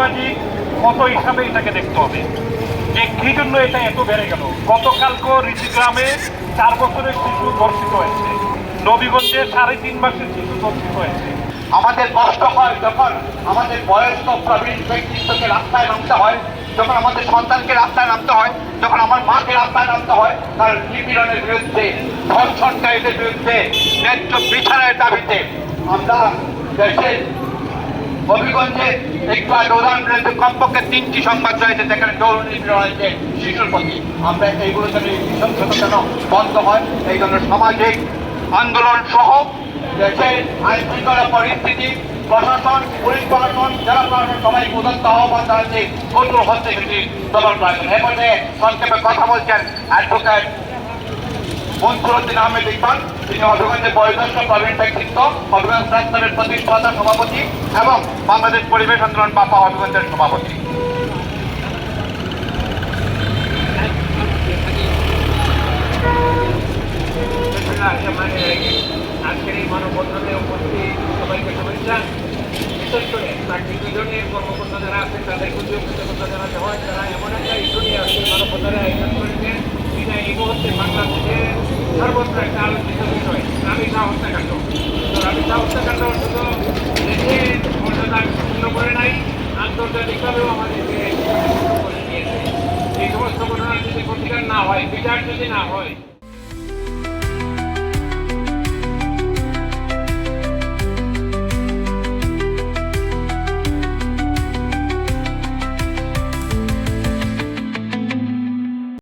সামাজিক কত হিসাবে এটাকে দেখতে হবে যে কি জন্য এটা এত বেড়ে গেল। গতকালকে ঋষিগ্রামে 4 বছরের শিশু ধর্ষিত হয়েছে, নবীগঞ্জে 3.5 মাসের শিশু ধর্ষিত হয়েছে। আমাদের কষ্ট হয় যখন আমাদের বয়স্ক প্রবীণ ব্যক্তিত্বকে রাস্তায় নামতে হয়, যখন আমাদের সন্তানকে রাস্তায় নামতে হয়, যখন আমার মাকে রাস্তায় নামতে হয়, তার নিপীড়নের বিরুদ্ধে, ধর্ষণকারীদের বিরুদ্ধে, ন্যায্য বিচারের দাবিতে। আমরা দেশের হবিগঞ্জে একটু আগে উদাহরণ রয়েছে, কমপক্ষে 3টি সংবাদ রয়েছে যেখানে যৌন নিপীড়ন হয়েছে শিশুর প্রতি। আমরা এইগুলো যেন যেন বন্ধ হয়, এই জন্য সামাজিক আন্দোলন সহ দেশের আইন শৃঙ্খলা পরিস্থিতি, প্রশাসন, পুলিশ প্রশাসন, জেলা প্রশাসন সবাইকে উদাত্ত আহ্বান জানাচ্ছি কঠোর হচ্ছে সেটি দমন করা। এ পর্যায়ে সংক্ষেপে কথা বলছেন অ্যাডভোকেট মনসুরউদ্দিন আহমেদ ইকবাল, তিনি হবিগঞ্জের বয়োজ্যেষ্ঠ প্রবীণ ব্যক্তিত্ব, হবিগঞ্জ প্রাক্তনের প্রতিষ্ঠাতা সভাপতি এবং বাংলাদেশ পরিবেশ আন্দোলন বাপা হবিগঞ্জের সভাপতি। আজকের এই মানববন্ধনে উপস্থিত সবাইকে শুভেচ্ছা। বিশেষ করে প্রাকৃতিক দুজনের কর্মকর্তা যারা আছেন তাদের প্রতিও কৃতজ্ঞতা জানাতে হয়, তারা এমন একটা ইস্যু নিয়ে আজকে মানববন্ধনে আয়োজন করেছেন যেটা এই মুহূর্তে বাংলাদেশের সর্বত্র একটা আলোচিত বিষয়, রাবিতা হত্যাকাণ্ড। তো রাবিতা হত্যাকাণ্ড শুধু দেশের মর্যাদা ক্ষুণ্ণ করে নাই, আন্তর্জাতিকভাবেও আমাদেরকে করে দিয়েছে। এই সমস্ত ঘটনার যদি প্রতিকার না হয়, বিচার যদি না হয়,